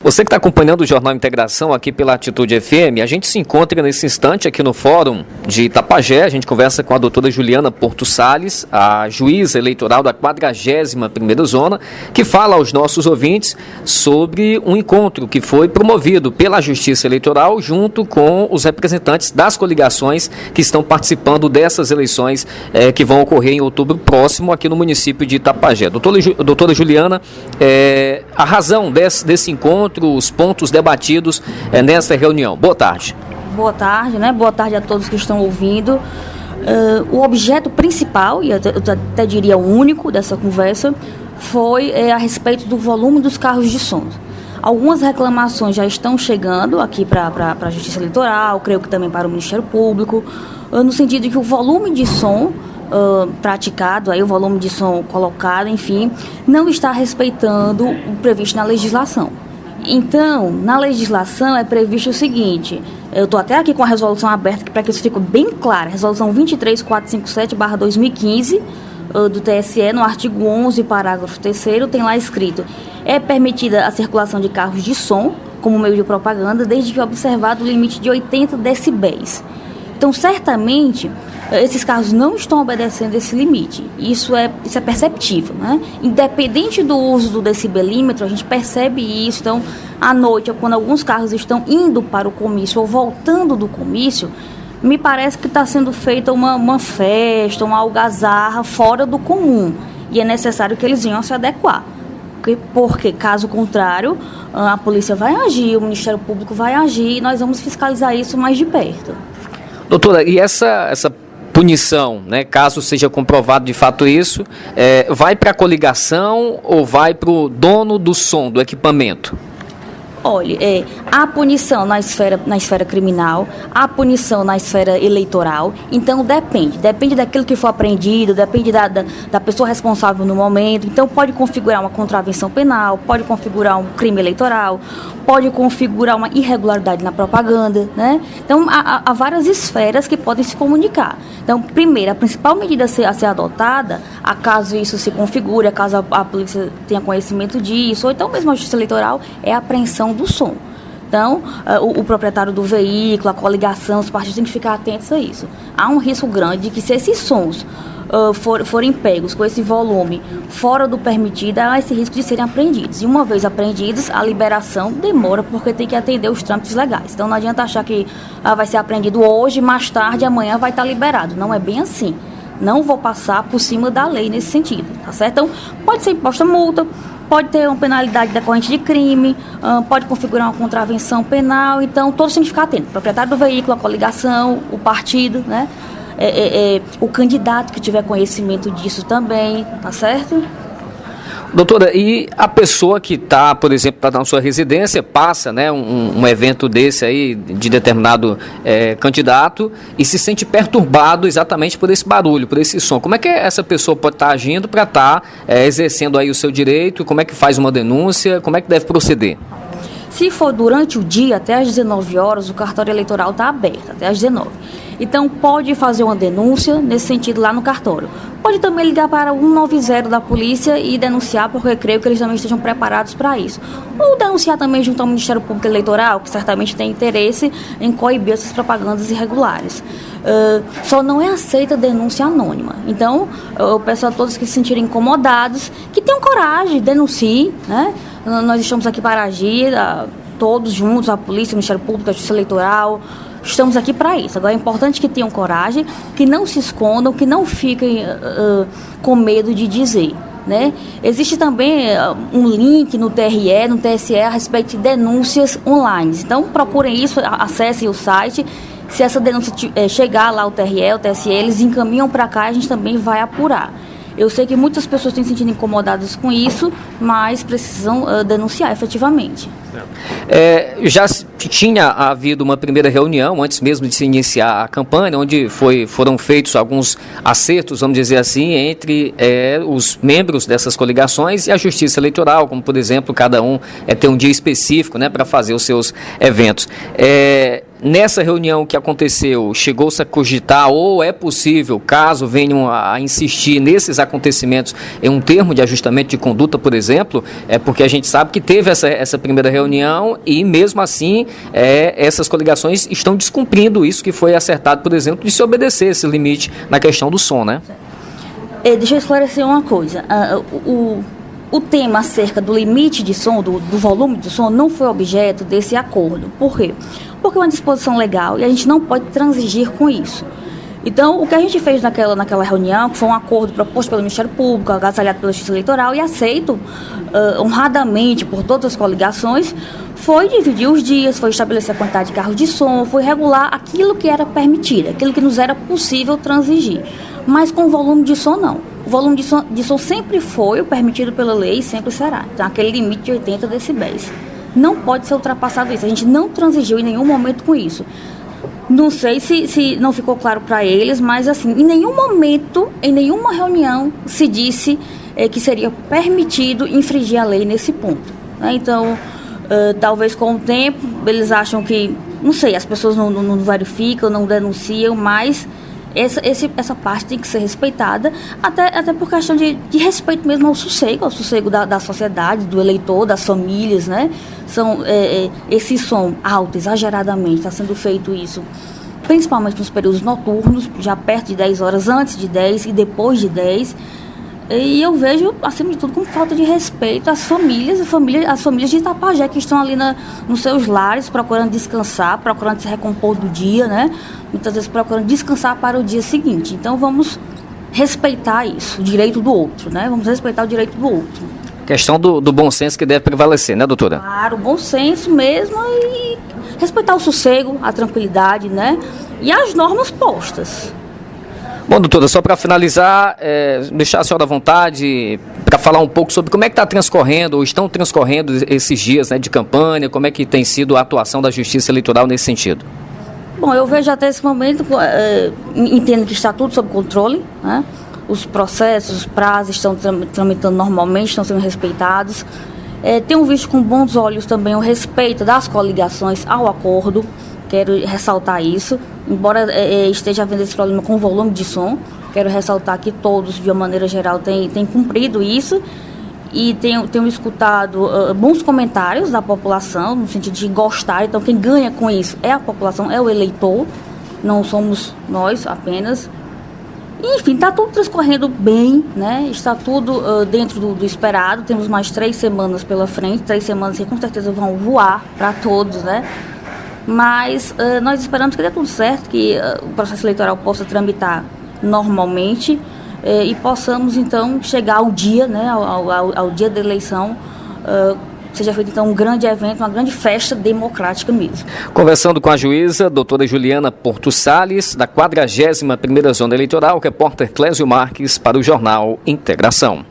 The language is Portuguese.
Você que está acompanhando o Jornal Integração aqui pela Atitude FM, a gente se encontra nesse instante aqui no Fórum de Itapajé. A gente conversa com a doutora Juliana Porto Salles, a juíza eleitoral da 41ª Zona, que fala aos nossos ouvintes sobre um encontro que foi promovido pela Justiça Eleitoral junto com os representantes das coligações que estão participando dessas eleições que vão ocorrer em outubro próximo aqui no município de Itapajé. Doutora Juliana, a razão desse encontro, os pontos debatidos nessa reunião. Boa tarde. Boa tarde, né? Boa tarde a todos que estão ouvindo. O objeto principal, e eu até diria o único dessa conversa, foi a respeito do volume dos carros de som. Algumas reclamações já estão chegando aqui para a Justiça Eleitoral, creio que também para o Ministério Público, no sentido de que o volume de som praticado, aí o volume de som colocado, enfim, não está respeitando o previsto na legislação. Então, na legislação é previsto o seguinte, eu estou até aqui com a resolução aberta para que isso fique bem claro, resolução 23457/2015 do TSE, no artigo 11, parágrafo 3º, tem lá escrito: é permitida a circulação de carros de som como meio de propaganda, desde que observado o limite de 80 decibéis. Então, certamente, esses carros não estão obedecendo esse limite. Isso é perceptível, né? Independente do uso do decibelímetro, a gente percebe isso. Então, à noite, quando alguns carros estão indo para o comício ou voltando do comício, me parece que está sendo feita uma festa, uma algazarra fora do comum. E é necessário que eles venham se adequar. Porque, caso contrário, a polícia vai agir, o Ministério Público vai agir e nós vamos fiscalizar isso mais de perto. Doutora, e essa punição, né, caso seja comprovado de fato isso, vai para a coligação ou vai para o dono do som, do equipamento? Olha, há punição na esfera criminal, há punição na esfera eleitoral, então depende daquilo que for apreendido, depende da pessoa responsável no momento. Então pode configurar uma contravenção penal, pode configurar um crime eleitoral, pode configurar uma irregularidade na propaganda, né? Então há várias esferas que podem se comunicar. Então, primeiro, a principal medida a ser adotada, acaso isso se configure, acaso a polícia tenha conhecimento disso, ou então mesmo a Justiça Eleitoral, é a apreensão do som. Então, o proprietário do veículo, a coligação, os partidos têm que ficar atentos a isso. Há um risco grande de que, se esses sons forem pegos com esse volume fora do permitido, há esse risco de serem apreendidos. E uma vez apreendidos, a liberação demora, porque tem que atender os trâmites legais. Então, não adianta achar que vai ser apreendido hoje, mais tarde, amanhã vai estar liberado. Não é bem assim. Não vou passar por cima da lei nesse sentido, tá certo? Então, pode ser imposta multa, pode ter uma penalidade decorrente de crime, pode configurar uma contravenção penal. Então, todos têm que ficar atentos. O proprietário do veículo, a coligação, o partido, né? O candidato que tiver conhecimento disso também, tá certo? Doutora, e a pessoa que está, por exemplo, tá na sua residência, passa, né, um evento desse aí, de determinado candidato, e se sente perturbado exatamente por esse barulho, por esse som. Como é que essa pessoa pode estar agindo para estar exercendo aí o seu direito? Como é que faz uma denúncia? Como é que deve proceder? Se for durante o dia, até às 19 horas, o cartório eleitoral está aberto, até às 19. Então, pode fazer uma denúncia nesse sentido lá no cartório. Pode também ligar para o 190 da polícia e denunciar, porque eu creio que eles também estejam preparados para isso. Ou denunciar também junto ao Ministério Público Eleitoral, que certamente tem interesse em coibir essas propagandas irregulares. Só não é aceita denúncia anônima. Então, eu peço a todos que se sentirem incomodados, que tenham coragem, denunciem, né? Nós estamos aqui para agir, todos juntos, a polícia, o Ministério Público, a Justiça Eleitoral. Estamos aqui para isso. Agora é importante que tenham coragem, que não se escondam, que não fiquem com medo de dizer, né? Existe também um link no TRE, no TSE, a respeito de denúncias online. Então, procurem isso, acessem o site. Se essa denúncia chegar lá ao TRE, ao TSE, eles encaminham para cá e a gente também vai apurar. Eu sei que muitas pessoas têm se sentido incomodadas com isso, mas precisam denunciar efetivamente. Já tinha havido uma primeira reunião, antes mesmo de se iniciar a campanha, onde foram feitos alguns acertos, vamos dizer assim, entre os membros dessas coligações e a Justiça Eleitoral, como, por exemplo, cada um tem um dia específico, né, para fazer os seus eventos. nessa reunião que aconteceu, chegou-se a cogitar ou é possível, caso venham a insistir nesses acontecimentos, em um termo de ajustamento de conduta, por exemplo, porque a gente sabe que teve essa primeira reunião e mesmo assim essas coligações estão descumprindo isso que foi acertado, por exemplo, de se obedecer esse limite na questão do som, né? Deixa eu esclarecer uma coisa. O tema acerca do limite de som, do volume do som, não foi objeto desse acordo. Por quê? Porque é uma disposição legal e a gente não pode transigir com isso. Então, o que a gente fez naquela reunião, que foi um acordo proposto pelo Ministério Público, agasalhado pela Justiça Eleitoral e aceito honradamente por todas as coligações, foi dividir os dias, foi estabelecer a quantidade de carros de som, foi regular aquilo que era permitido, aquilo que nos era possível transigir. Mas com o volume de som, não. O volume de som sempre foi o permitido pela lei e sempre será. Então, aquele limite de 80 decibéis. Não pode ser ultrapassado isso. A gente não transigiu em nenhum momento com isso. Não sei se não ficou claro para eles, mas assim, em nenhum momento, em nenhuma reunião, se disse que seria permitido infringir a lei nesse ponto. Né? Então, talvez com o tempo, eles acham que, não sei, as pessoas não verificam, não denunciam, mas essa parte tem que ser respeitada, até por questão de respeito mesmo ao sossego da sociedade, do eleitor, das famílias, né? Esse som alto, exageradamente, está sendo feito isso, principalmente nos períodos noturnos, já perto de 10 horas, antes de 10 e depois de 10. E eu vejo, acima de tudo, com falta de respeito às famílias de Itapajé, que estão ali nos seus lares, procurando descansar, procurando se recompor do dia, né? Muitas vezes procurando descansar para o dia seguinte. Então, vamos respeitar isso, o direito do outro, né? Vamos respeitar o direito do outro. Questão do bom senso que deve prevalecer, né, doutora? Claro, bom senso mesmo e respeitar o sossego, a tranquilidade, né? E as normas postas. Bom, doutora, só para finalizar, deixar a senhora à vontade para falar um pouco sobre como é que está transcorrendo, ou estão transcorrendo esses dias, né, de campanha, como é que tem sido a atuação da Justiça Eleitoral nesse sentido. Bom, eu vejo até esse momento, entendo que está tudo sob controle, né? Os processos, os prazos estão tramitando normalmente, estão sendo respeitados. Tenho visto com bons olhos também o respeito das coligações ao acordo. Quero ressaltar isso, embora esteja havendo esse problema com o volume de som, quero ressaltar que todos, de uma maneira geral, têm cumprido isso e tenho escutado bons comentários da população, no sentido de gostar. Então, quem ganha com isso é a população, é o eleitor, não somos nós apenas. Enfim, está tudo transcorrendo bem, né? Está tudo dentro do esperado, temos mais 3 semanas pela frente, 3 semanas que com certeza vão voar para todos, né? Mas nós esperamos que dê tudo certo, que o processo eleitoral possa tramitar normalmente e possamos, então, chegar ao dia, né, ao dia da eleição, seja feito, então, um grande evento, uma grande festa democrática mesmo. Conversando com a juíza, doutora Juliana Porto Salles, da 41ª Zona Eleitoral, repórter Clésio Marques, para o Jornal Integração.